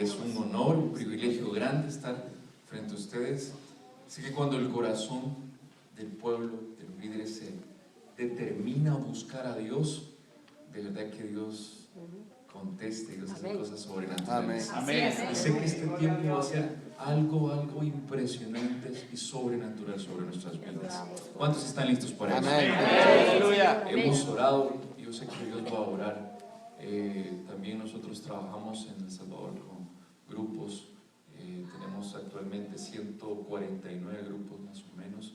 Es un honor, un privilegio grande estar frente a ustedes. Así que cuando el corazón del pueblo, de los líderes, se determina a buscar a Dios, de verdad que Dios conteste, Dios hace cosas sobrenaturales. Amén. Y sé que este tiempo va a ser algo impresionante y sobrenatural sobre nuestras vidas. ¿Cuántos están listos para eso? Aleluya. Hemos orado, yo sé que Dios va a orar. También nosotros trabajamos en El Salvador con grupos. Tenemos actualmente 149 grupos más o menos,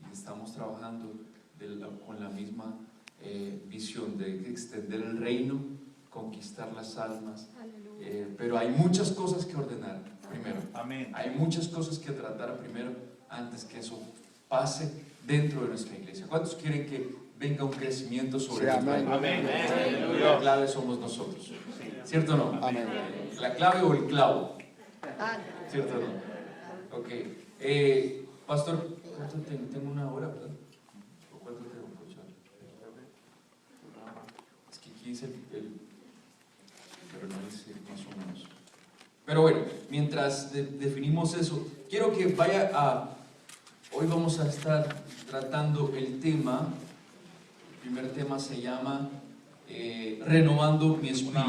y estamos trabajando con la misma visión de extender el reino, conquistar las almas. Pero hay muchas cosas que ordenar primero. Amén. Hay muchas cosas que tratar primero antes que eso pase dentro de nuestra iglesia. ¿Cuántos quieren que venga un crecimiento sobre nuestra iglesia? Amén. La clave somos nosotros. ¿Cierto o no? Amén. ¿La clave o el clavo? ¿Cierto o no? Ok. Pastor, ¿cuánto tengo? Una hora, ¿verdad? ¿O cuánto tengo? Es que aquí dice pero no dice más o menos. Pero bueno, mientras definimos eso, quiero que vaya a... Hoy vamos a estar tratando el tema. El primer tema se llama renovando mi espíritu.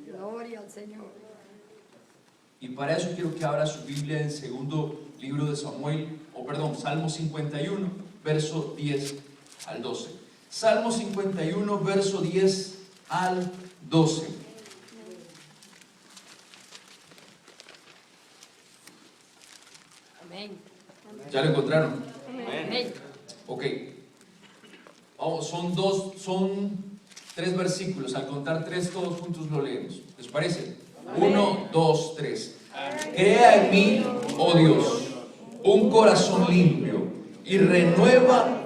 Gloria al Señor. Y para eso quiero que abra su Biblia en segundo libro de Samuel, Salmo 51, verso 10 al 12. Salmo 51, verso 10 al 12. Amén. ¿Ya lo encontraron? Amén. Ok. Vamos, son 3 versículos. Al contar 3, todos juntos lo leemos. ¿Les parece? 1, 2, 3. Crea en mí, oh Dios, un corazón limpio y renueva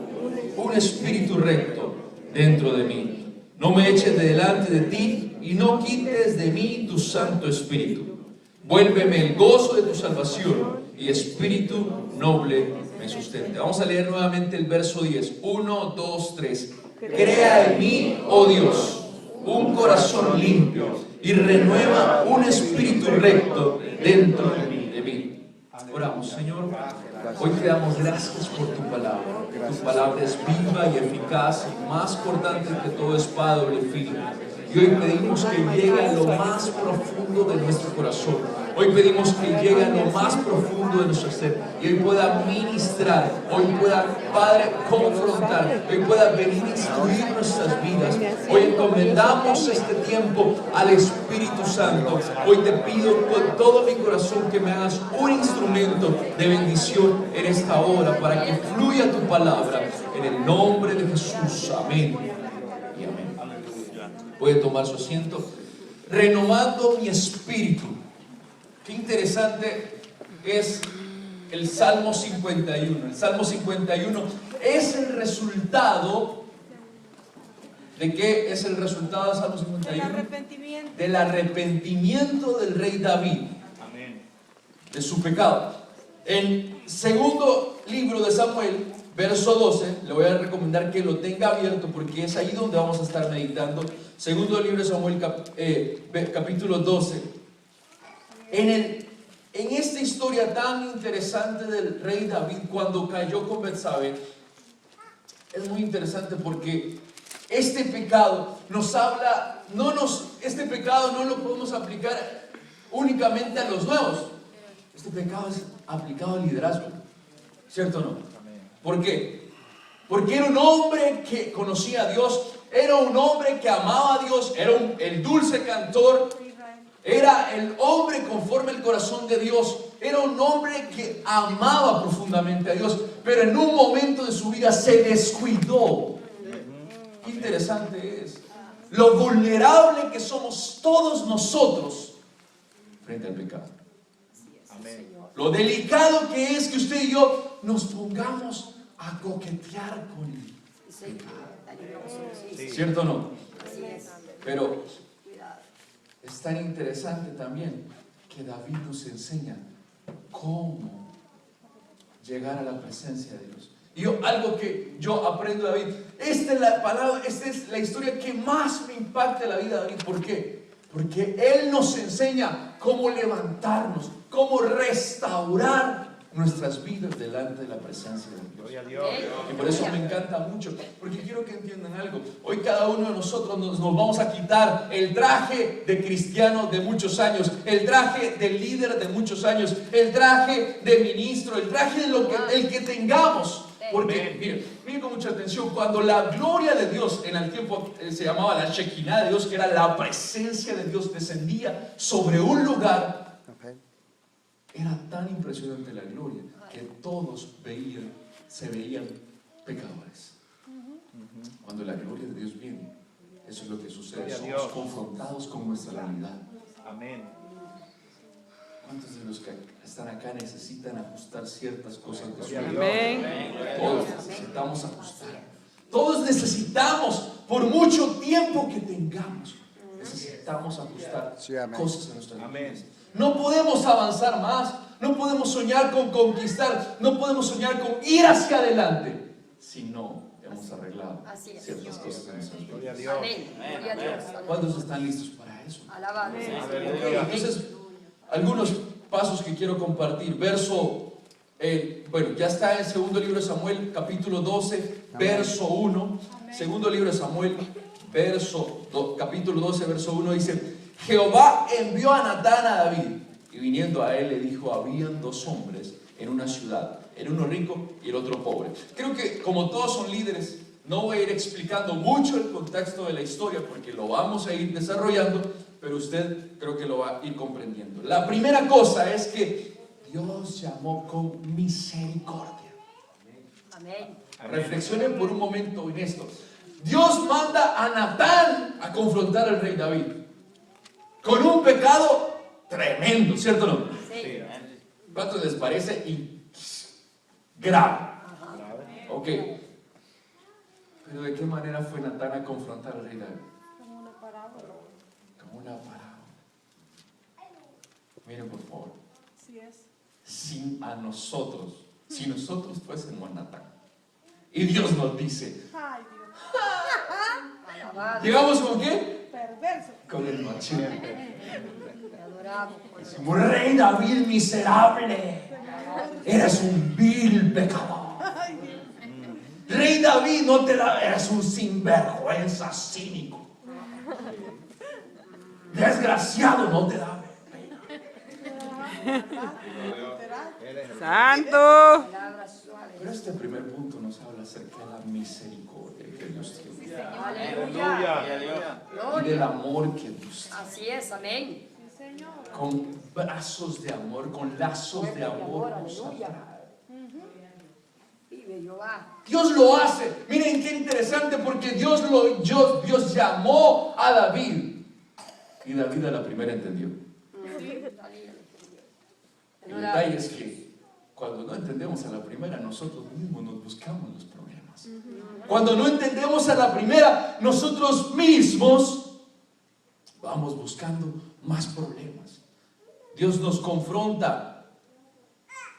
un espíritu recto dentro de mí. No me eches de delante de ti y no quites de mí tu Santo Espíritu. Vuélveme el gozo de tu salvación y espíritu noble me sustente. Vamos a leer nuevamente el verso 10. 1, 2, 3. Crea en mí, oh Dios, un corazón limpio y renueva un espíritu recto dentro de mí. Oramos, Señor. Hoy te damos gracias por tu palabra. Tu palabra es viva y eficaz y más cortante que toda espada de doble filo. Y hoy pedimos que llegue a lo más profundo de nuestro corazón. Hoy pedimos que llegue a lo más profundo de nuestro ser. Y hoy pueda ministrar, hoy pueda, Padre, confrontar, hoy pueda venir a instruir nuestras vidas. Hoy encomendamos este tiempo al Espíritu Santo. Hoy te pido con todo mi corazón que me hagas un instrumento de bendición en esta hora para que fluya tu palabra. En el nombre de Jesús. Amén. Y amén. Puede tomar su asiento. Renovando mi espíritu. Qué interesante es el Salmo 51. El Salmo 51 es el resultado. ¿De qué es el resultado del Salmo 51? Del arrepentimiento del rey David. Amén. De su pecado. En segundo libro de Samuel, verso 12, le voy a recomendar que lo tenga abierto porque es ahí donde vamos a estar meditando. Segundo libro de Samuel, capítulo 12. En esta historia tan interesante del rey David cuando cayó con Betsabé, es muy interesante porque este pecado nos habla, este pecado no lo podemos aplicar únicamente a los nuevos. Este pecado es aplicado al liderazgo, ¿cierto o no? ¿Por qué? Porque era un hombre que conocía a Dios, era un hombre que amaba a Dios, era el dulce cantor. Era el hombre conforme al corazón de Dios. Era un hombre que amaba profundamente a Dios, pero en un momento de su vida se descuidó. Qué interesante es lo vulnerable que somos todos nosotros frente al pecado. Amén. Lo delicado que es que usted y yo nos pongamos a coquetear con el pecado. ¿Cierto o no? Pero es tan interesante también que David nos enseña cómo llegar a la presencia de Dios. Y algo que yo aprendo de David, esta es la historia que más me impacta en la vida de David. ¿Por qué? Porque Él nos enseña cómo levantarnos, cómo restaurar nuestras vidas delante de la presencia de Dios. Gloria a Dios. Y por eso me encanta mucho, porque quiero que entiendan algo. Hoy cada uno de nosotros nos vamos a quitar el traje de cristiano de muchos años, el traje de líder de muchos años, el traje de ministro, el traje de el que tengamos. Porque, miren con mucha atención, cuando la gloria de Dios, en el tiempo se llamaba la Shekinah de Dios, que era la presencia de Dios, descendía sobre un lugar, era tan impresionante la gloria que todos se veían pecadores. Cuando la gloria de Dios viene, eso es lo que sucede. Somos confrontados con nuestra realidad. Amén. ¿Cuántos de los que están acá necesitan ajustar ciertas cosas de su vida? Amén. Todos necesitamos ajustar. Todos necesitamos, por mucho tiempo que tengamos, necesitamos ajustar cosas en nuestra vida. No podemos avanzar más, no podemos soñar con conquistar, no podemos soñar con ir hacia adelante si no hemos arreglado ciertas cosas en nuestras vidas. Gloria a Dios. Gloria a Dios. ¿Cuántos están listos para eso? Alabado. Entonces, algunos pasos que quiero compartir. Ya está en segundo libro de Samuel, capítulo 12, verso 1. Segundo libro de Samuel, capítulo 12, verso 1 dice: Jehová envió a Natán a David, y viniendo a él le dijo: habían dos hombres en una ciudad, el uno rico y el otro pobre. Creo que como todos son líderes, no voy a ir explicando mucho el contexto de la historia, porque lo vamos a ir desarrollando, pero usted creo que lo va a ir comprendiendo. La primera cosa es que Dios llamó con misericordia. Amén. Reflexionen por un momento en esto. Dios manda a Natán a confrontar al rey David con un pecado tremendo, ¿cierto o no? Sí. ¿Cuánto les parece grave? Ok. Pero ¿de qué manera fue Natán a confrontar al rey David? Como una parábola. Miren por favor. Si nosotros fuésemos Natán y Dios nos dice, ¿llegamos con qué? Perverso. Con el machete. Adoramos. Decimos: rey David miserable, eres un vil pecador. Rey David, no te da, eres un sinvergüenza cínico. Desgraciado, no te da pena. Santo. Palabras suaves. Pero este primer punto nos habla acerca de la misericordia que Dios tiene Aleluya. y del amor que Dios tiene. Así es, amén. Con brazos de amor, con lazos de amor nos Aleluya. atrae. Vive Jehová. Dios lo hace. Miren qué interesante, porque Dios llamó a David y David a la primera entendió. El detalle es que cuando no entendemos a la primera, nosotros mismos nos buscamos los problemas. Cuando no entendemos a la primera, nosotros mismos vamos buscando más problemas. Dios nos confronta,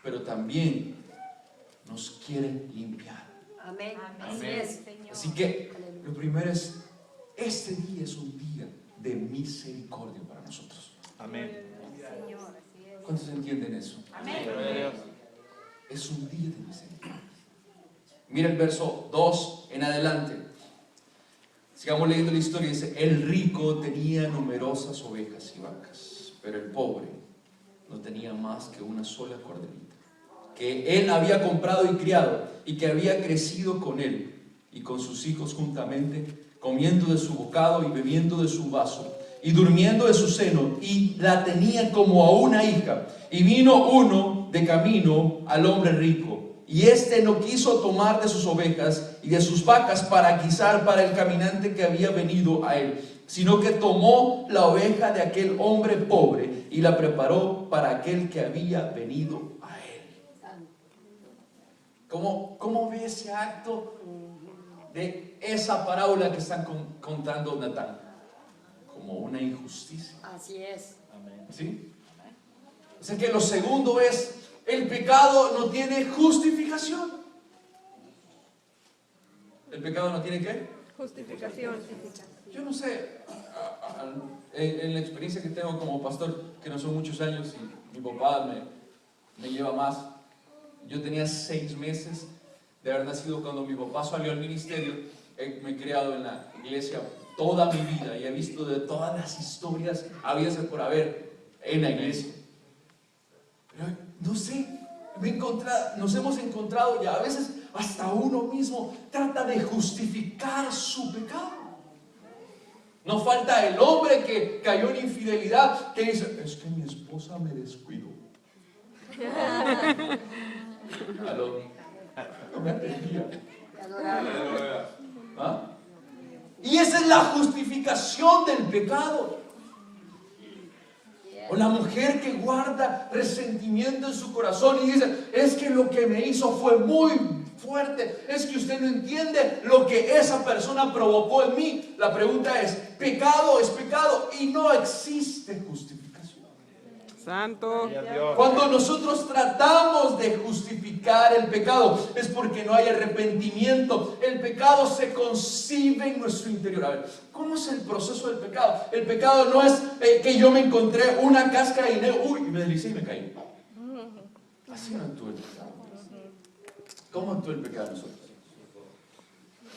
pero también nos quiere limpiar. Amén. Así es. Así que lo primero es, este día es un día de misericordia para nosotros. Amén. ¿Cuántos entienden eso? Amén. Es un día de misericordia. Mira el verso 2 en adelante. Sigamos leyendo la historia. Dice: el rico tenía numerosas ovejas y vacas, pero el pobre no tenía más que una sola corderita, que él había comprado y criado, y que había crecido con él y con sus hijos juntamente, comiendo de su bocado y bebiendo de su vaso, y durmiendo de su seno, y la tenía como a una hija. Y vino uno de camino al hombre rico, y éste no quiso tomar de sus ovejas y de sus vacas para guisar para el caminante que había venido a él, sino que tomó la oveja de aquel hombre pobre y la preparó para aquel que había venido a él. ¿Cómo ve ese acto de esa parábola que están contando Natán? Como una injusticia. Así es. ¿Sí? O sea que lo segundo es: el pecado no tiene justificación. ¿El pecado no tiene qué? Justificación. Yo no sé, en la experiencia que tengo como pastor, que no son muchos años, y mi papá me lleva más. Yo tenía 6 meses de haber nacido cuando mi papá salió al ministerio. Me he criado en la iglesia toda mi vida y he visto de todas las historias habidas por haber en la iglesia. Pero no sé, nos hemos encontrado y a veces hasta uno mismo trata de justificar su pecado. No falta el hombre que cayó en infidelidad, que dice, es que mi esposa me descuidó. ¿Aló? No me atendía. ¿Ah? Y esa es la justificación del pecado. O la mujer que guarda resentimiento en su corazón y dice, es que lo que me hizo fue muy fuerte, es que usted no entiende lo que esa persona provocó en mí. La pregunta es, pecado es pecado y no existe justificación. Santo. Cuando nosotros tratamos de justificar el pecado es porque no hay arrepentimiento. El pecado se concibe en nuestro interior. A ver, ¿cómo es el proceso del pecado? El pecado no es que yo me encontré una cáscara de dinero, y me deslicé y me caí. Así no actúa el pecado. ¿Cómo actúa el pecado en nosotros?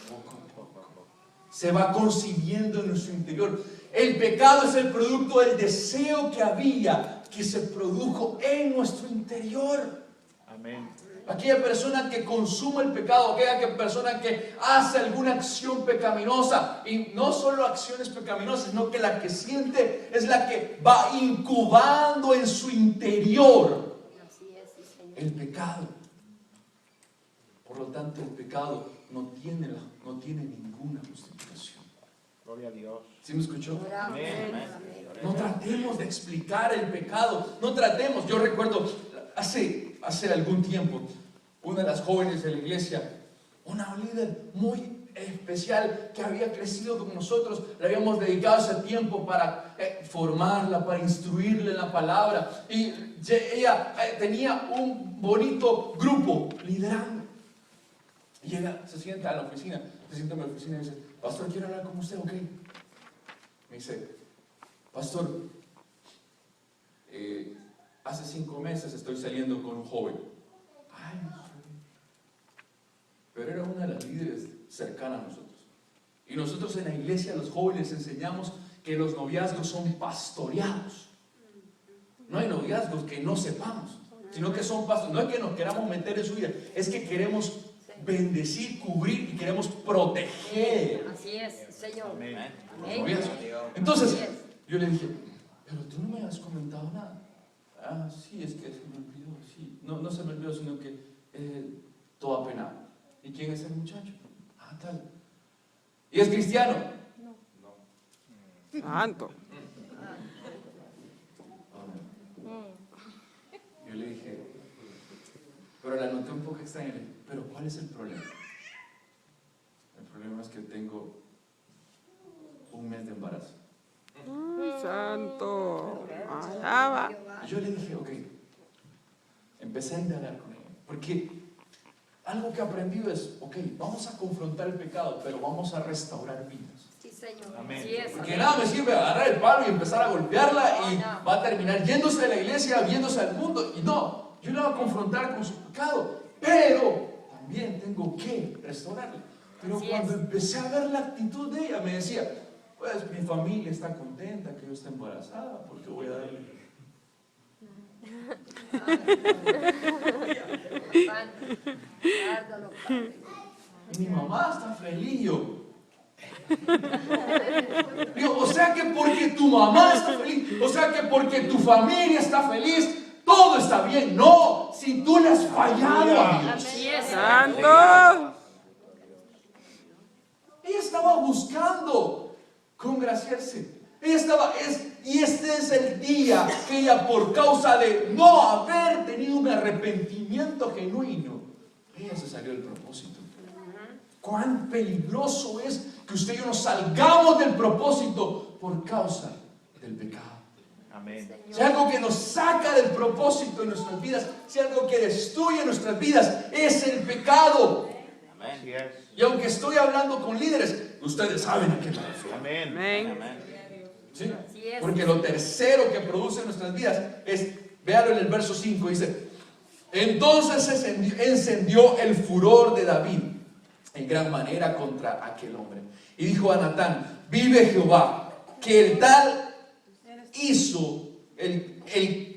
Poco a poco. Se va concibiendo en nuestro interior. El pecado es el producto del deseo que había, que se produjo en nuestro interior. Amén. Aquella persona que consume el pecado, aquella persona que hace alguna acción pecaminosa, y no solo acciones pecaminosas, sino que la que siente es la que va incubando en su interior el pecado. Por lo tanto, el pecado no tiene ninguna justificación. Gloria a Dios. ¿Sí me escuchó? Amén. No tratemos de explicar el pecado. No tratemos. Yo recuerdo hace algún tiempo, una de las jóvenes de la iglesia, una líder muy especial que había crecido con nosotros, le habíamos dedicado ese tiempo para formarla, para instruirle en la palabra. Y ella tenía un bonito grupo liderando. Y llega, se sienta a la oficina, se sienta en mi oficina y dice, pastor, quiero hablar con usted, ¿ok? Me dice, pastor, hace 5 meses estoy saliendo con un joven. Ay, no sé. Pero era una de las líderes cercanas a nosotros. Y nosotros en la iglesia, a los jóvenes, enseñamos que los noviazgos son pastoreados. No hay noviazgos que no sepamos, sino que son pastoreados. No es que nos queramos meter en su vida, es que queremos bendecir, cubrir y queremos proteger. Así es, Señor. Amén. Amén. Entonces, yo le dije, pero tú no me has comentado nada. Ah, sí, es que se me olvidó. Sí. No se me olvidó, sino que todo apenado. ¿Y quién es el muchacho? Ah, tal. ¿Y es cristiano? Santo. Yo le dije, pero la noté un poco extraña. Le dije, pero ¿cuál es el problema? El problema es que tengo 1 mes de embarazo. Santo. Allá va. Y yo le dije, ok, empecé a indagar con ella, porque algo que he aprendido es, ok, vamos a confrontar el pecado, pero vamos a restaurar vidas. Sí, Señor. Amén. Así es. Porque nada me sirve agarrar el palo y empezar a golpearla y No. va a terminar yéndose de la iglesia, yéndose al mundo. Y no, yo la voy a confrontar con su pecado, pero también tengo que restaurarla. Pero Así cuando es. empecé a ver la actitud de ella, me decía, pues mi familia está contenta que yo esté embarazada, porque voy a darle. Guárdalo, Padre. Y mi mamá está feliz. Yo, o sea que porque tu mamá está feliz, o sea que porque tu familia está feliz, todo está bien. No, si tú le has fallado a Dios. Así es. Santo. Ella estaba buscando congraciarse. Y este es el día que ella, por causa de no haber tenido un arrepentimiento genuino, ella se salió del propósito. Cuán peligroso es que usted y yo nos salgamos del propósito por causa del pecado. Amén. Si algo que nos saca del propósito en nuestras vidas, si algo que destruye nuestras vidas, es el pecado. Así es. Y aunque estoy hablando con líderes, ustedes saben a qué me refiero. Amén. Amén. Amén. ¿Sí? Así es. Porque lo tercero que produce en nuestras vidas es, véalo en el verso 5, dice, entonces encendió el furor de David en gran manera contra aquel hombre. Y dijo a Natán, vive Jehová, que el tal hizo,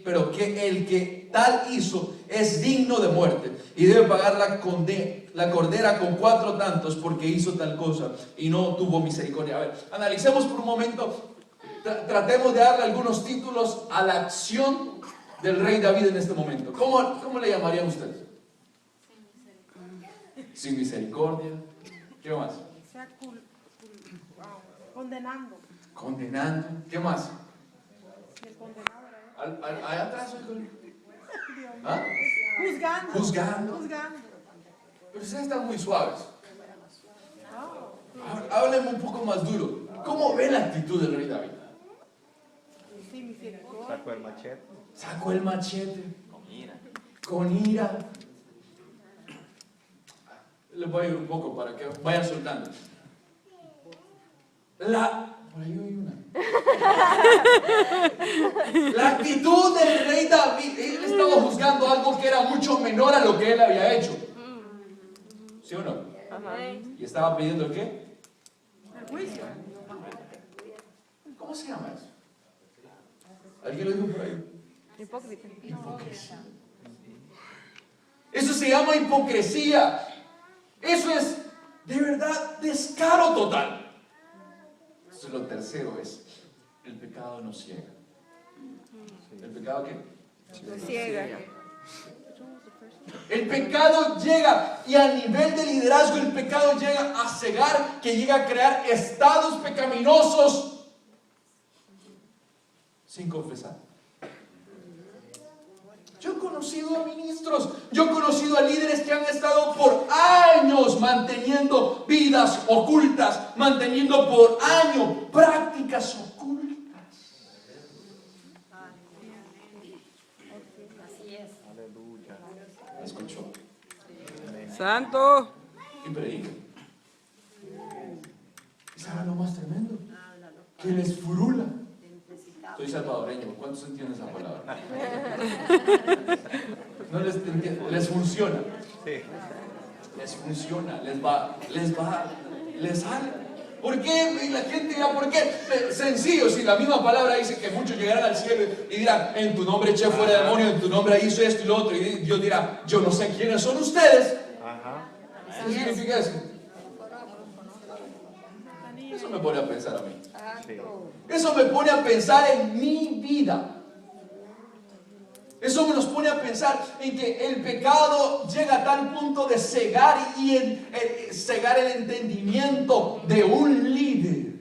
pero que el que tal hizo es digno de muerte y debe pagar la cordera con 4 tantos porque hizo tal cosa y no tuvo misericordia. A ver, analicemos por un momento, tratemos de darle algunos títulos a la acción del rey David en este momento. ¿Cómo le llamarían ustedes? Sin misericordia. ¿Qué más? Condenando. Condenando. ¿Qué más? El condenado era él. Allá atrás. ¿Ah? Juzgando. Juzgando. Juzgando. Pero ustedes están muy suaves. Háblenme un poco más duro. ¿Cómo ve la actitud del rey David? Sin misericordia. Sacó el machete. Sacó el machete. Con ira. Les voy a ir un poco para que vayan soltando. Por ahí hay una. La actitud del rey David, él estaba juzgando algo que era mucho menor a lo que él había hecho. ¿Sí o no? ¿Y estaba pidiendo qué? El juicio. ¿Cómo se llama eso? ¿Alguien lo dijo por ahí? Hipócrita. Hipocresía. Eso se llama hipocresía. Eso es de verdad descaro total. Entonces, lo tercero es, el pecado nos ciega. ¿El pecado qué? Ciega. El pecado llega, y a nivel de liderazgo el pecado llega a cegar, que llega a crear estados pecaminosos sin confesar. Yo he conocido a ministros, yo he conocido a líderes que han estado por años manteniendo vidas ocultas, manteniendo por años prácticas ocultas. Así es. Aleluya. ¿Me escuchó? Santo. Y predica. ¿Y saben lo más tremendo? Que les furula. Soy salvadoreño, ¿cuántos entienden esa palabra? No les entiendo, les funciona. Sí. Les funciona, les sale. ¿Por qué? Y la gente dirá, ¿por qué? Sencillo, si la misma palabra dice que muchos llegarán al cielo y dirán, en tu nombre eché fuera demonio, en tu nombre hizo esto y lo otro, y Dios dirá, yo no sé quiénes son ustedes. Ajá. ¿Qué significa eso? Eso me pone a pensar a mí. Eso me pone a pensar en mi vida. Eso nos pone a pensar en que el pecado llega a tal punto de cegar cegar el entendimiento de un líder.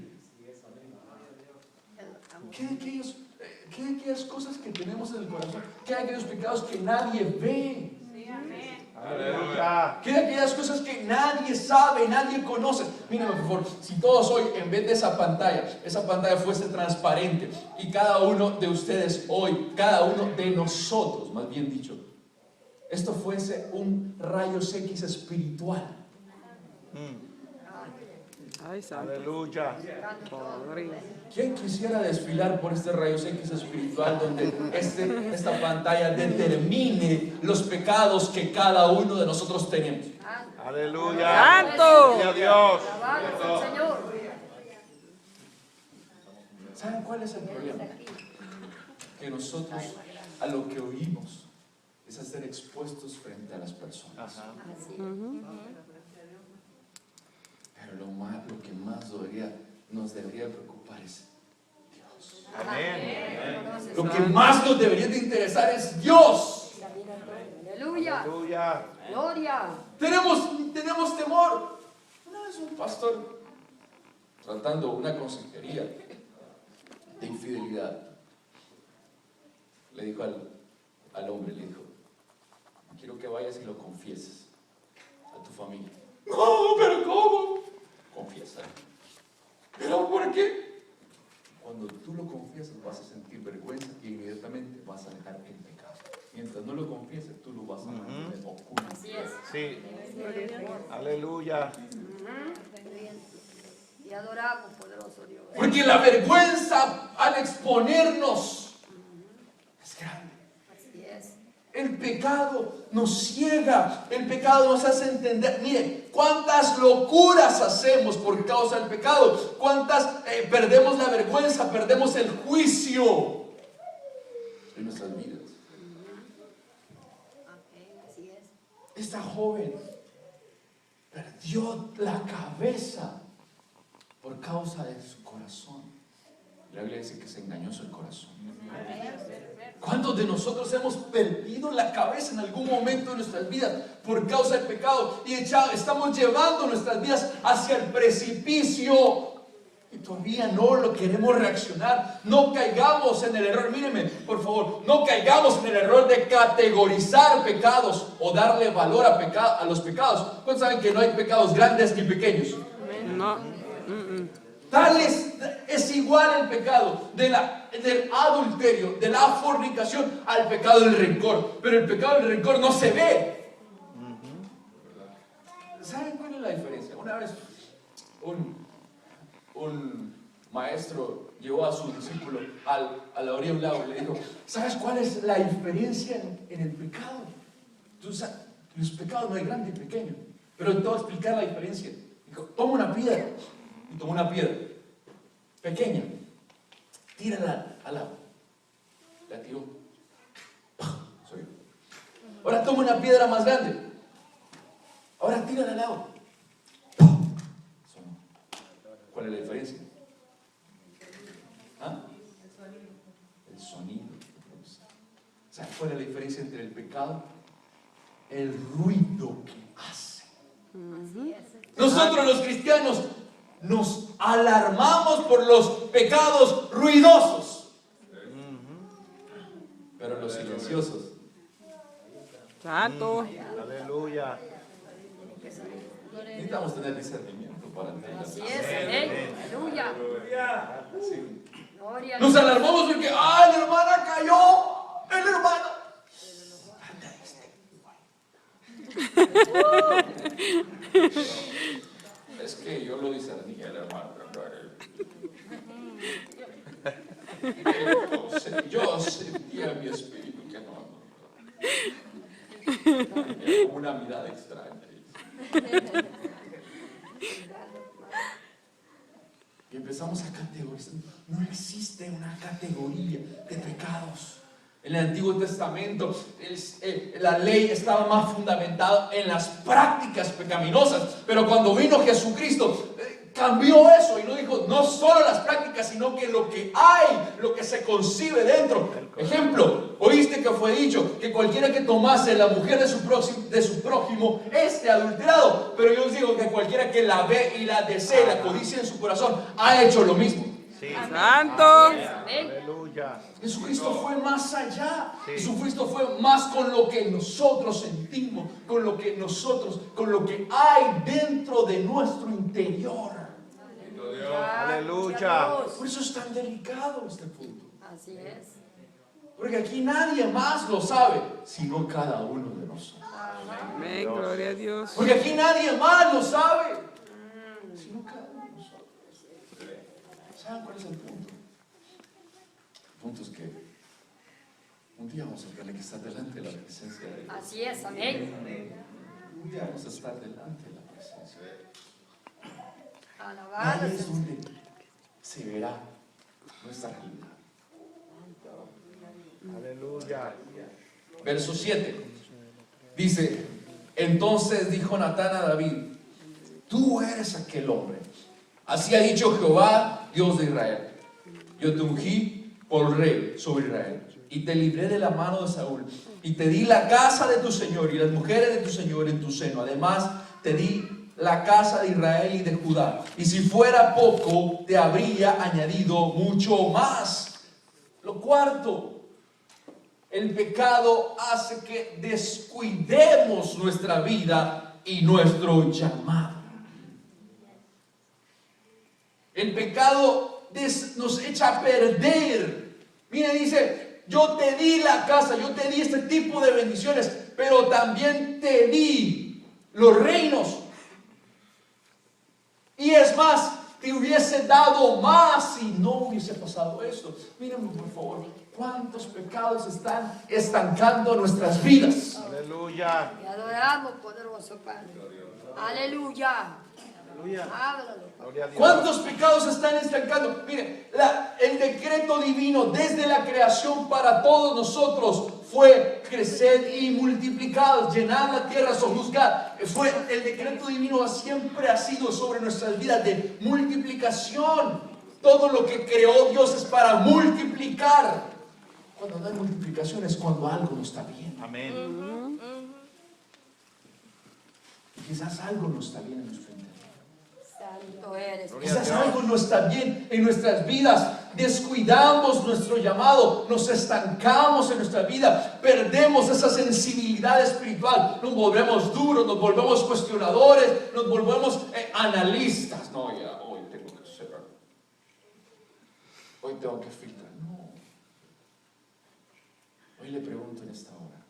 ¿Qué aquellas cosas que tenemos en el corazón? ¿Qué aquellos pecados que nadie ve? Aleluya. ¿Qué de aquellas cosas que nadie sabe, nadie conoce? Mírenme por favor, si todos hoy, en vez de esa pantalla fuese transparente y cada uno de ustedes hoy, cada uno de nosotros, más bien dicho, esto fuese un rayos X espiritual. Ay, santo. Aleluya. Padre. ¿Quién quisiera desfilar por este rayos X espiritual donde esta pantalla determine los pecados que cada uno de nosotros tenemos? Aleluya. ¡Santo! Gloria a Dios. Alabado al Señor. ¿Saben cuál es el problema? Que nosotros a lo que oímos es a ser expuestos frente a las personas. Ajá. Así es. Pero lo que más nos debería preocupar es Dios. Amén. Lo que más nos debería de interesar es Dios. Aleluya. Aleluya. Gloria. Tenemos temor. Una vez un pastor, tratando una consejería de infidelidad, le dijo al hombre, le dijo, quiero que vayas y lo confieses a tu familia. No, pero ¿cómo? Confiesa. ¿Pero por qué? Cuando tú lo confiesas vas a sentir vergüenza y inmediatamente vas a dejar el pecado. Mientras no lo confieses, tú lo vas a mantener oculto. Así es. Sí. Aleluya. Te adoramos, poderoso Dios. Porque la vergüenza al exponernos es grande. Así es. El pecado nos ciega, el pecado nos hace entender. Mire, cuántas locuras hacemos por causa del pecado, cuántas perdemos la vergüenza, perdemos el juicio en nuestras vidas. Amén. Así es. Esta joven perdió la cabeza por causa de su corazón. La Biblia dice que se engañoso el corazón. ¿Cuántos de nosotros hemos perdido la cabeza en algún momento de nuestras vidas por causa del pecado? Y estamos llevando nuestras vidas hacia el precipicio y todavía no lo queremos reaccionar. No caigamos en el error, mírenme por favor, no caigamos en el error de categorizar pecados o darle valor a los pecados. ¿Cuántos saben que no hay pecados grandes ni pequeños? No. Tal es igual el pecado del adulterio, de la fornicación, al pecado del rencor. Pero el pecado del rencor no se ve. ¿Saben cuál es la diferencia? Una vez un maestro llevó a su discípulo a la orilla de un lago y le dijo: ¿sabes cuál es la diferencia en el pecado? Los pecados no hay grande y pequeño, pero te voy a explicar la diferencia. Dijo: toma una piedra. Y tomó una piedra pequeña, tírala al agua. La tiró. Soy yo. Ahora toma una piedra más grande. Ahora tírala al agua. Sonó. ¿Cuál es la diferencia? ¿Ah? El sonido. ¿Sabes cuál es la diferencia entre el pecado? El ruido que hace. Así es. Nosotros los cristianos nos alarmamos por los pecados ruidosos, pero los silenciosos. Santo. Aleluya. Necesitamos tener discernimiento para entender. Así es. Amén. Aleluya. Sí. Gloria a Nos Dios. alarmamos porque la hermana cayó, el hermano. Es que yo lo discerní, el hermano. Yo sentía en mi espíritu que no. Como una mirada extraña. Y empezamos a categorizar. No existe una categoría de pecados. En el Antiguo Testamento la ley estaba más fundamentada en las prácticas pecaminosas, pero cuando vino Jesucristo cambió eso y no dijo no solo las prácticas, sino que lo que hay, lo que se concibe dentro. Ejemplo, oíste que fue dicho que cualquiera que tomase la mujer de su prójimo adulterado, pero yo os digo que cualquiera que la ve y la desee, la codicia en su corazón, ha hecho lo mismo. Sí. Santo. Amén. Aleluya. Jesucristo fue más allá. Sí. Jesucristo fue más con lo que nosotros sentimos, con lo que hay dentro de nuestro interior. Aleluya. Por eso es tan delicado este punto. Así es. Porque aquí nadie más lo sabe, sino cada uno de nosotros. Amén. Gloria a Dios. Porque aquí nadie más lo sabe, sino cada uno de nosotros. ¿Saben cuál es el punto? El punto es que un día vamos a tener que estar delante de la presencia de Dios. Así es. Amén. Un día vamos a estar delante de la presencia de Dios. Y Alabado. ahí es donde se verá nuestra realidad. Aleluya. Verso 7 dice: entonces dijo Natán a David: tú eres aquel hombre. Así ha dicho Jehová, Dios de Israel: yo te ungí por rey sobre Israel y te libré de la mano de Saúl y te di la casa de tu señor y las mujeres de tu señor en tu seno. Además te di la casa de Israel y de Judá, y si fuera poco te habría añadido mucho más. Lo cuarto, el pecado hace que descuidemos nuestra vida y nuestro llamado. El pecado nos echa a perder. Mira, dice: yo te di la casa, yo te di este tipo de bendiciones, pero también te di los reinos. Y es más, te hubiese dado más y no hubiese pasado esto. Mírenme por favor, cuántos pecados están estancando nuestras vidas. Aleluya. Te adoramos, poderoso Padre. Aleluya. Aleluya. Háblalo. Gloria a Dios. ¿Cuántos pecados están estancando? Mire, el decreto divino desde la creación para todos nosotros fue crecer y multiplicados, llenar la tierra, sojuzgar. El decreto divino siempre ha sido sobre nuestras vidas de multiplicación. Todo lo que creó Dios es para multiplicar. Cuando no hay multiplicación es cuando algo no está bien. Amén. Quizás algo no está bien en nuestro interior. Santo eres. Gloria a Quizás Dios. algo no está bien en nuestras vidas. Descuidamos nuestro llamado, nos estancamos en nuestra vida, perdemos esa sensibilidad espiritual, nos volvemos duros, nos volvemos cuestionadores, nos volvemos analistas. No, ya, hoy tengo que ser, hoy tengo que filtrar. No. Hoy le pregunto en esta hora,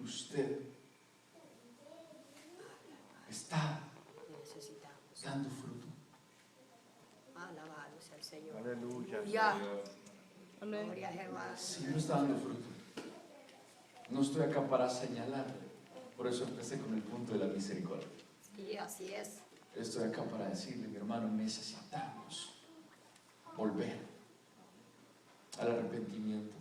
¿usted está Necesitamos. dando fruto? Alabado sea el Señor. Aleluya. Aleluya. Gloria a Jehová. Si no está dando fruto, no estoy acá para señalarle. Por eso empecé con el punto de la misericordia. Sí, así es. Estoy acá para decirle, mi hermano, necesitamos volver al arrepentimiento.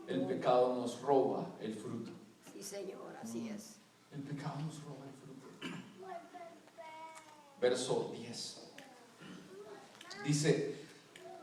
El pecado nos roba el fruto. Sí, Señor, así es. El pecado nos roba el fruto. Verso 10. Dice,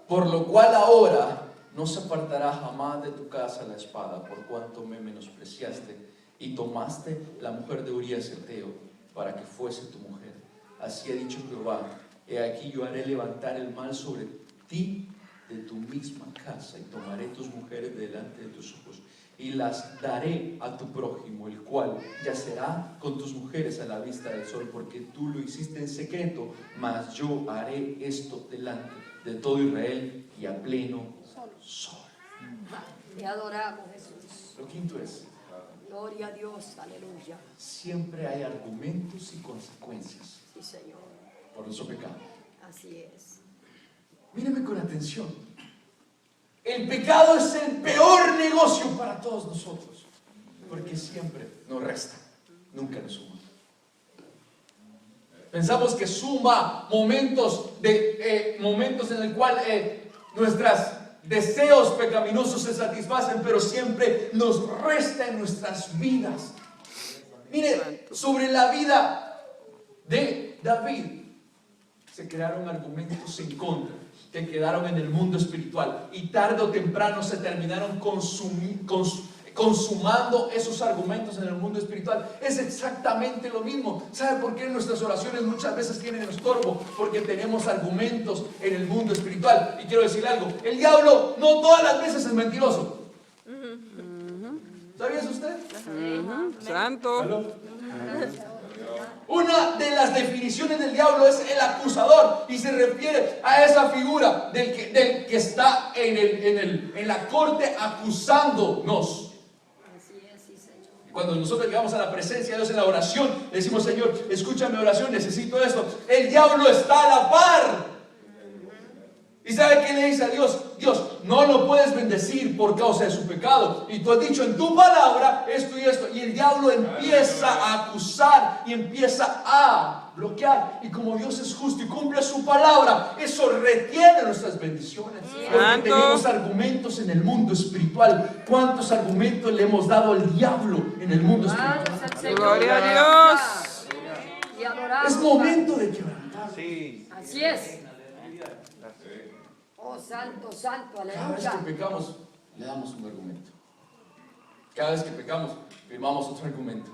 por lo cual ahora no se apartará jamás de tu casa la espada, por cuanto me menospreciaste y tomaste la mujer de Urías Heteo para que fuese tu mujer. Así ha dicho Jehová, he aquí yo haré levantar el mal sobre ti de tu misma casa y tomaré tus mujeres delante de tus ojos y las daré a tu prójimo, el cual yacerá con tus mujeres a la vista del sol, porque tú lo hiciste en secreto, mas yo haré esto delante de todo Israel y a pleno sol. Te adoramos, Jesús. Lo quinto es, Gloria a Dios. Aleluya. siempre hay argumentos y consecuencias Sí, Señor. por nuestro pecado. Así es. Míreme con atención. El pecado es el peor negocio para todos nosotros, porque siempre nos resta, nunca nos suma. Pensamos que suma momentos en el cual nuestros deseos pecaminosos se satisfacen, pero siempre nos resta en nuestras vidas. Mire, sobre la vida de David se crearon argumentos en contra, que quedaron en el mundo espiritual y tarde o temprano se terminaron consumando esos argumentos en el mundo espiritual. Es exactamente lo mismo. ¿Sabe por qué nuestras oraciones muchas veces tienen estorbo? Porque tenemos argumentos en el mundo espiritual. Y quiero decir algo, el diablo no todas las veces es mentiroso. ¿Sabía eso usted? Santo. ¿Aló? Una de las definiciones del diablo es el acusador y se refiere a esa figura del que está en la corte acusándonos. Así es, sí, Señor. Cuando nosotros llegamos a la presencia de Dios en la oración, le decimos, Señor, escucha mi oración, necesito esto. El diablo está a la par. ¿Y sabe qué le dice a Dios? Dios, no lo puedes bendecir por causa de su pecado. Y tú has dicho en tu palabra esto y esto. Y el diablo empieza a acusar y empieza a bloquear. Y como Dios es justo y cumple su palabra, eso retiene nuestras bendiciones. Porque Santo. tenemos argumentos en el mundo espiritual. ¿Cuántos argumentos le hemos dado al diablo en el mundo espiritual? Alabado sea el Señor. Gloria a Dios. Y adoramos. Es momento de quebrantar. Sí. Así es. Oh, santo, santo, Cada vez que aleluya. pecamos, le damos un argumento. Cada vez que pecamos, firmamos otro argumento.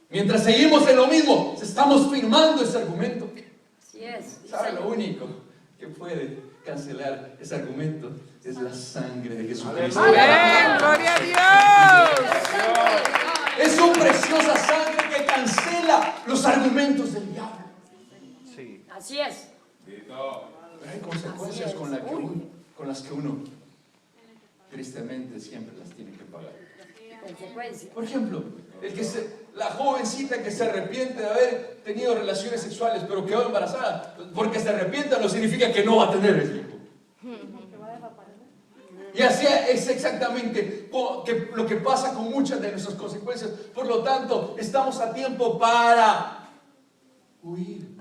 Mientras seguimos en lo mismo, estamos firmando ese argumento. Así es. sí, ¿Sabe? Señor. Lo único que puede cancelar ese argumento es la sangre de Jesucristo. Amén. Gloria a Dios. Es su preciosa sangre que cancela los argumentos del diablo. Sí. Así es. Pero hay consecuencias con las que uno tristemente siempre las tiene que pagar. Consecuencia. Por ejemplo, la jovencita que se arrepiente de haber tenido relaciones sexuales pero quedó embarazada, porque se arrepienta no significa que no va a tener el hijo. Y así es exactamente lo que pasa con muchas de nuestras consecuencias. Por lo tanto, estamos a tiempo para huir.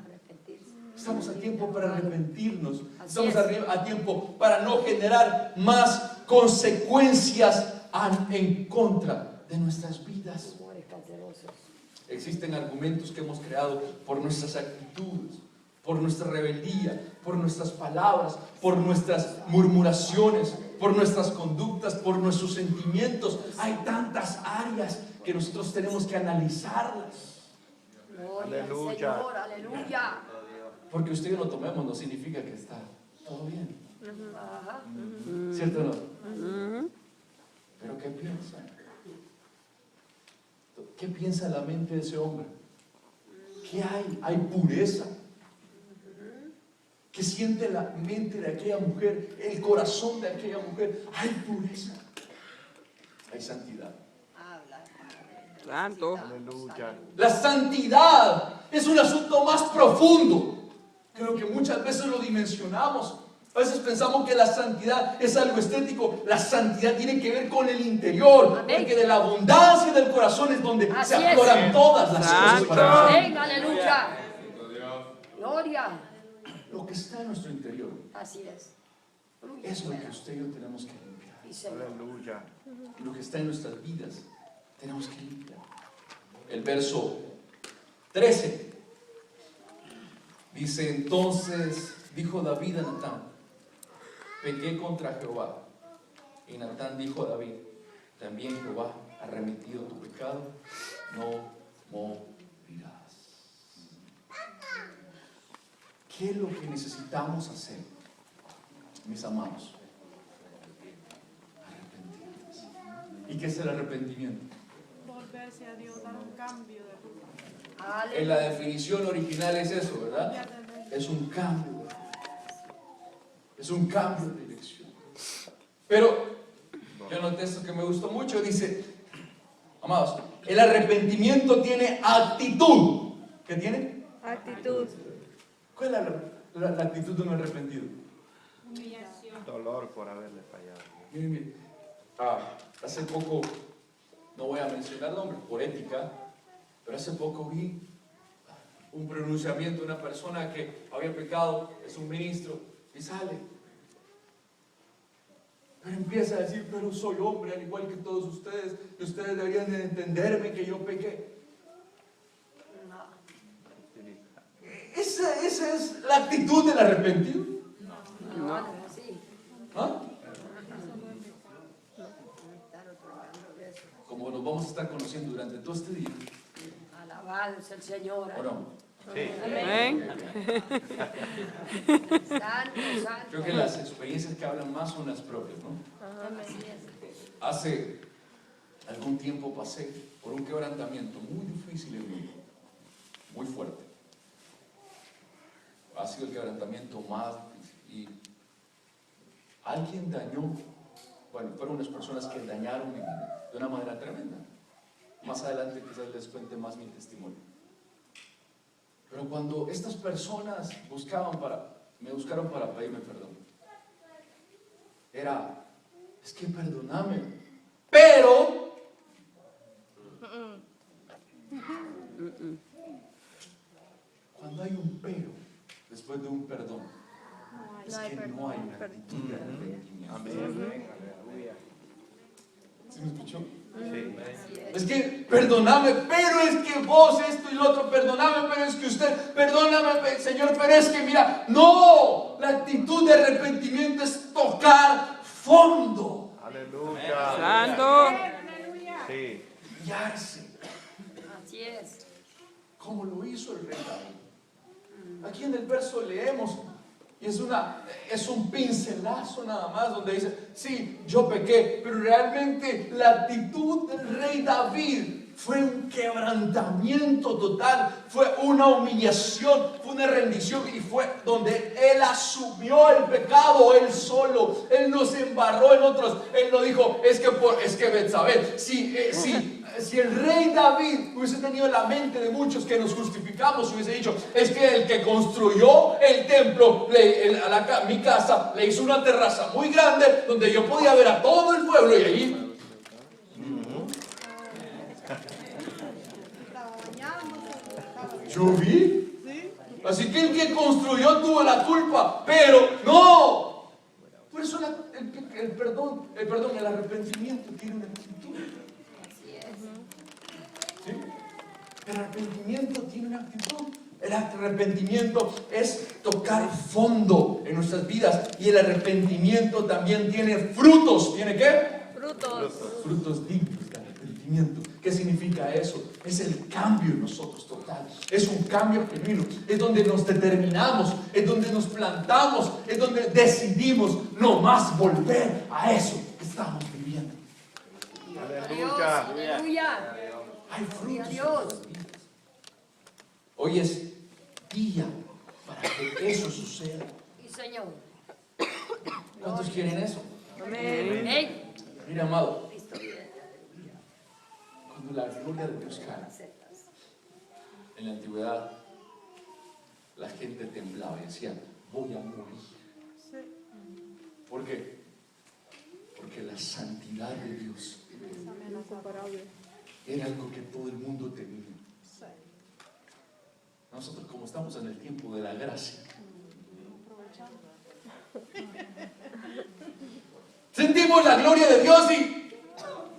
Estamos a tiempo para arrepentirnos. Estamos a tiempo para no generar más consecuencias en contra de nuestras vidas. Existen argumentos que hemos creado por nuestras actitudes, por nuestra rebeldía, por nuestras palabras, por nuestras murmuraciones, por nuestras conductas, por nuestros sentimientos. Hay tantas áreas que nosotros tenemos que analizarlas. Gloria al Señor, aleluya. Porque usted y yo lo tomemos no significa que está todo bien. Ajá. ¿Cierto o no? Pero ¿qué piensa? ¿Qué piensa la mente de ese hombre? ¿Qué hay? Hay pureza. ¿Qué siente la mente de aquella mujer? El corazón de aquella mujer. Hay pureza. Hay santidad. Santo. Aleluya. La santidad es un asunto más profundo que lo que muchas veces lo dimensionamos. A veces pensamos que la santidad es algo estético. La santidad tiene que ver con el interior. Amén. Porque de la abundancia del corazón es donde Así se afloran es. todas las cosas Santo. para nosotros. Amén, aleluya. Gloria. Lo que está en nuestro interior Así es. es lo que usted y yo tenemos que limpiar. Sí, Señor. Aleluya. Y lo que está en nuestras vidas tenemos que limpiar. El verso 13 dice: entonces dijo David a Natán: pequé contra Jehová. Y Natán dijo a David: también Jehová ha remitido tu pecado, no morirás. ¿Qué es lo que necesitamos hacer, mis amados? Arrepentirnos. ¿Y qué es el arrepentimiento? Volverse a Dios, dar un cambio de rumbo. En la definición original es eso, ¿verdad? Es un cambio. Es un cambio de dirección. Pero yo noté esto que me gustó mucho. Dice, amados, el arrepentimiento tiene actitud. ¿Qué tiene? Actitud. ¿Cuál es la actitud de un arrepentido? Humillación. Dolor por haberle fallado. Miren, miren. Hace poco, no voy a mencionar nombres por ética, pero hace poco vi un pronunciamiento de una persona que había pecado, es un ministro, y sale. Pero empieza a decir: pero soy hombre al igual que todos ustedes, y ustedes deberían de entenderme que yo pequé. ¿Esa es la actitud del arrepentido? No, sí. ¿Ah? Como nos vamos a estar conociendo durante todo este día, Alabado es el Señor. ¿o no? Sí. Amén. Santo, santo. Creo que las experiencias que hablan más son las propias, ¿no? Así es. Hace algún tiempo pasé por un quebrantamiento muy difícil en mí, muy fuerte. Ha sido el quebrantamiento más difícil. Y alguien dañó, bueno, fueron unas personas que dañaron mi vida de una manera tremenda. Más adelante quizás les cuente más mi testimonio. Pero cuando estas personas me buscaron para pedirme perdón, es que perdóname, pero cuando hay un pero después de un perdón, es que no hay una actitud de arrepentimiento. Amén. ¿Sí me escuchó? Sí. Es que perdóname, pero es que vos esto y lo otro, perdóname, pero es que usted, perdóname, Señor, pero es que mira, no, la actitud de arrepentimiento es tocar fondo, Aleluya. Santo. Sí. humillarse, Así es. como lo hizo el rey David. Aquí en el verso leemos, y es un pincelazo nada más, donde dice: sí, yo pequé, pero realmente la actitud del rey David fue un quebrantamiento total, fue una humillación, fue una rendición, y fue donde él asumió el pecado él solo. Él no se embarró en otros. Él no dijo: es que Betsabé, sí, Si el rey David hubiese tenido la mente de muchos que nos justificamos, hubiese dicho, es que el que construyó el templo, mi casa, le hizo una terraza muy grande donde yo podía ver a todo el pueblo y allí. Yo vi. Así que el que construyó tuvo la culpa, pero no. Por eso el arrepentimiento tiene una actitud. ¿Sí? El arrepentimiento tiene una actitud. El arrepentimiento es tocar fondo en nuestras vidas. Y el arrepentimiento también tiene frutos. ¿Tiene qué? Frutos. Frutos dignos de arrepentimiento. ¿Qué significa eso? Es el cambio en nosotros total. Es un cambio genuino. Es donde nos determinamos. Es donde nos plantamos. Es donde decidimos no más volver a eso que estamos viviendo. Dios, aleluya. Hay frutos. Dios. Hoy es día para que eso suceda. Y Señor. ¿Cuántos quieren eso? Amén. Mira, amado, Cristo viene. cuando la gloria de Dios cae, Aceptas. en la antigüedad, la gente temblaba y decía, voy a morir. ¿Por qué? Porque la santidad de Dios era algo que todo el mundo tenía. Nosotros, como estamos en el tiempo de la gracia, sentimos la gloria de Dios y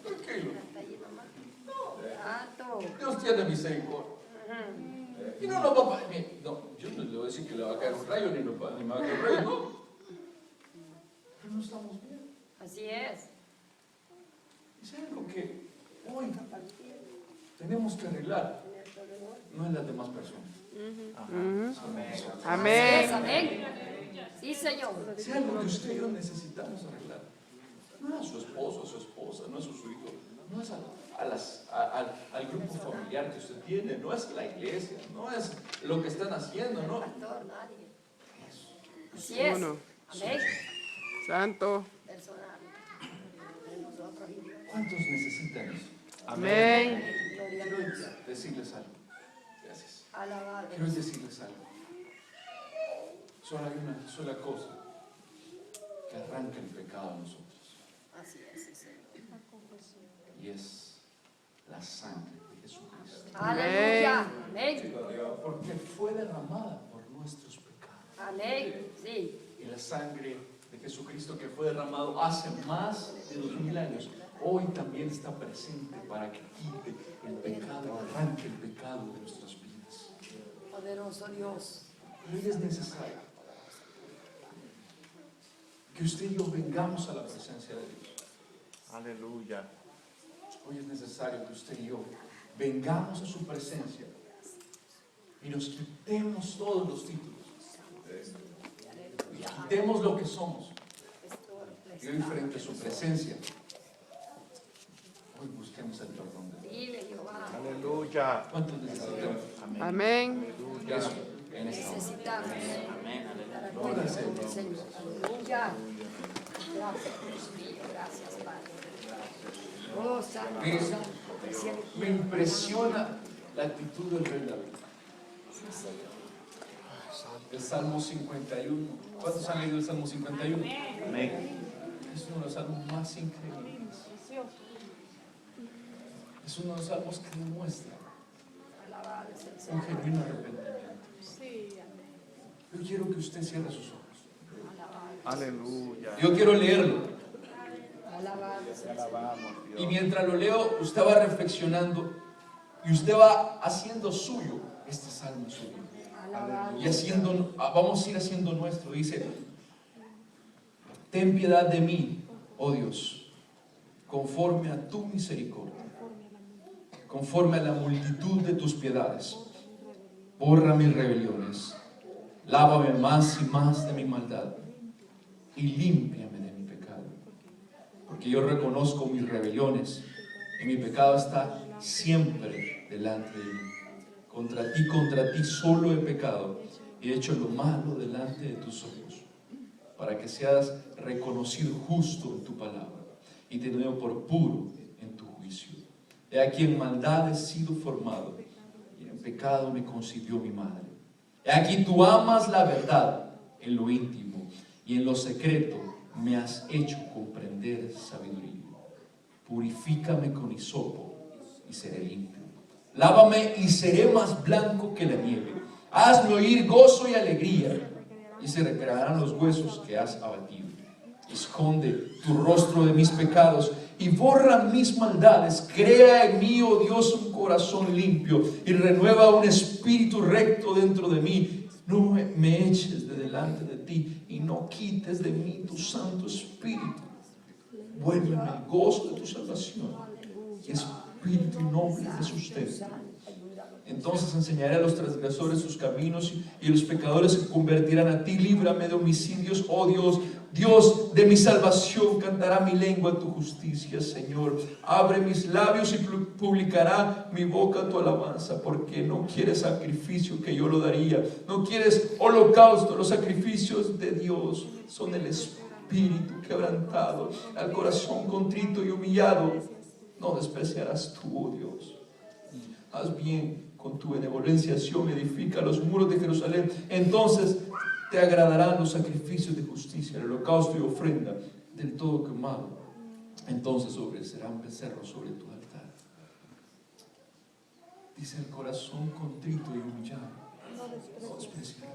tranquilo, Santo. Dios tiene misericordia. Y no nos va a no, yo no le voy a decir que le va a caer un rayo ni me va a caer un rayo, no. Pero no estamos bien. Así es. ¿Y saben algo que hoy tenemos que arreglar? No es las demás personas. Amén. Amén. Sí, Señor. Si algo que usted y yo necesitamos arreglar, no es a su esposo, a su esposa, no es a su hijo, no es al grupo familiar que usted tiene, no es la iglesia, no es lo que están haciendo, no. Pastor, nadie. Así es. Uno. Amén. Santo. Personal. De nosotros y Dios. ¿Cuántos necesitan eso? Amén. Gloria a Quiero Dios. decirles algo. Gracias. Alabado. Quiero decirles algo. Solo hay una sola cosa que arranca el pecado a nosotros. Así es, sí, Señor. Y es la sangre de Jesucristo. Aleluya. Amén. Porque fue derramada por nuestros pecados. Amén. Sí. Y la sangre de Jesucristo que fue derramado hace más de 2000 años, hoy también está presente para que quite el pecado, arranque el pecado de nuestras vidas. Poderoso Dios. Hoy es necesario que usted y yo vengamos a la presencia de Dios. Aleluya. Hoy es necesario que usted y yo vengamos a su presencia y nos quitemos todos los títulos. Y quitemos lo que somos. Y hoy frente a su presencia, hoy busquemos el perdón de Dios. Dile, Jehová. Aleluya. ¿Cuántos necesitamos Amén. eso en esta hora? Necesitamos. Pónganse. Señor. Aleluya. Gracias, Dios mío. Gracias, Padre. Oh, santo, Mire, santo. Presidente. me impresiona la actitud del rey David. Sí, Señor. El Salmo 51. ¿Cuántos han leído el Salmo 51? Amén. Es uno de los salmos más increíbles. Es uno de los salmos que demuestra Alabado es el un Señor. genuino arrepentimiento. Yo quiero que usted cierre sus ojos. Aleluya. Yo quiero leerlo. Alabado es el Señor. Alabamos, Y Dios. mientras lo leo, usted va reflexionando y usted va haciendo suyo este salmo suyo. Alabado. Y haciendo, vamos a ir haciendo nuestro. Dice, ten piedad de mí, oh Dios, conforme a tu misericordia, conforme a la multitud de tus piedades. Borra mis rebeliones, lávame más y más de mi maldad y límpiame de mi pecado. Porque yo reconozco mis rebeliones y mi pecado está siempre delante de mí. Contra ti solo he pecado y he hecho lo malo delante de tus ojos, para que seas reconocido justo en tu palabra y tenido por puro en tu juicio. He aquí en maldad he sido formado, y en pecado me concibió mi madre. He aquí tú amas la verdad en lo íntimo, y en lo secreto me has hecho comprender sabiduría. Purifícame con hisopo y seré limpio. Lávame y seré más blanco que la nieve. Hazme oír gozo y alegría, y se recrearán los huesos que has abatido. Esconde tu rostro de mis pecados y borra mis maldades. Crea en mí, oh Dios, un corazón limpio y renueva un espíritu recto dentro de mí. No me eches de delante de ti y no quites de mí tu Santo Espíritu. Vuélveme el gozo de tu salvación y espíritu noble de sustento. Entonces enseñaré a los transgresores sus caminos y los pecadores se convertirán a ti. Líbrame de homicidios, oh Dios, Dios de mi salvación. Cantará mi lengua tu justicia, Señor. Abre mis labios y publicará mi boca tu alabanza, porque no quieres sacrificio que yo lo daría, no quieres holocausto. Los sacrificios de Dios son el espíritu quebrantado, al corazón contrito y humillado no despreciarás tú, oh Dios. Haz bien con tu benevolencia, Sión, edifica los muros de Jerusalén. Entonces te agradarán los sacrificios de justicia, el holocausto y ofrenda del todo quemado. Entonces ofrecerán becerros sobre tu altar. Dice el corazón contrito y humillado no despreciarás.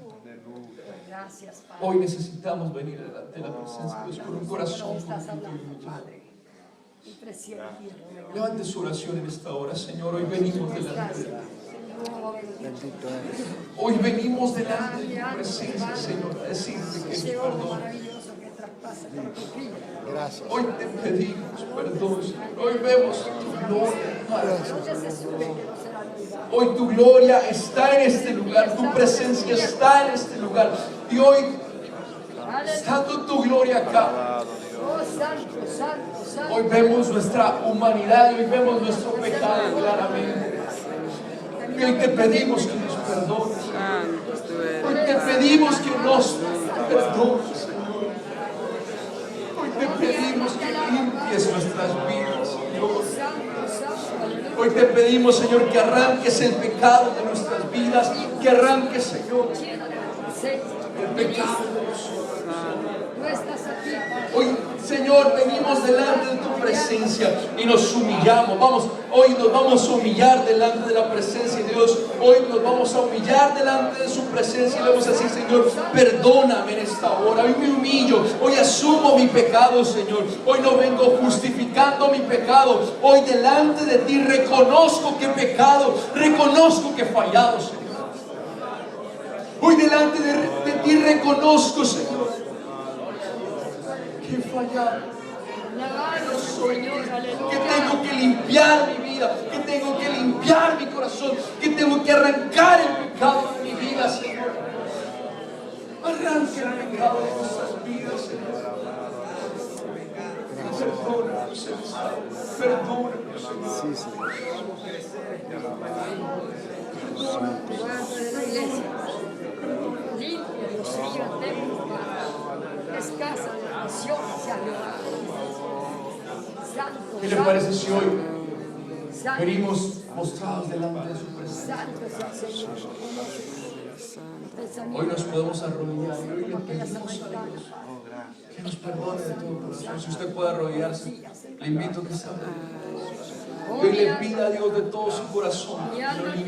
Gracias, Padre. Hoy necesitamos venir delante de la presencia de Dios con un corazón Estás contrito y hablando, humillado. Padre. Y presidente. Levante su oración en esta hora, Señor. Hoy venimos delante de ti. Hoy venimos delante de tu presencia, Señor, a decirte que nos perdones. Gracias. Hoy te pedimos perdón, Señor. Hoy vemos tu gloria, Padre. Hoy tu gloria está en este lugar, tu presencia está en este lugar. Y hoy, estando tu gloria acá, Oh, santo, santo, santo. hoy vemos nuestra humanidad y hoy vemos nuestro pecado claramente. Y hoy te pedimos que nos perdones. Santo tú eres. Hoy te pedimos que nos perdones, Señor. Hoy te pedimos que limpies nuestras vidas, Señor. Hoy te pedimos, Señor, que arranques el pecado de nuestras vidas, que arranques, Señor, el pecado de nosotros. Tú estás aquí, Padre. Hoy, Señor, venimos delante de tu presencia y nos humillamos. Hoy nos vamos a humillar delante de la presencia de Dios. Hoy nos vamos a humillar delante de su presencia y le vamos a decir, Señor, perdóname en esta hora. Hoy me humillo, hoy asumo mi pecado, Señor. Hoy no vengo justificando mi pecado. Hoy delante de ti reconozco que he pecado, reconozco que he fallado, Señor. Hoy delante de ti reconozco, Señor, que he fallado. Alabado, Señor, Que aleluya. tengo que limpiar mi vida, que tengo que limpiar mi corazón, que tengo que arrancar el pecado de mi vida, Señor. Arranca el pecado de nuestras vidas, Señor. Perdónanos, Señor. Perdónanos, Señor. Guarda de la iglesia. Limpia los ríos de mi Padre. Es casa de oración hacia Jehová. Santo, ¿Qué le parece si hoy santo, venimos mostrados delante de su presencia? santo es el Señor. Hoy nos podemos arrodillar y hoy le pedimos a Dios que nos perdone de todo corazón. Si usted puede arrodillarse, le invito a que se arrodille. Hoy le pida a Dios de todo su corazón que lo limpie.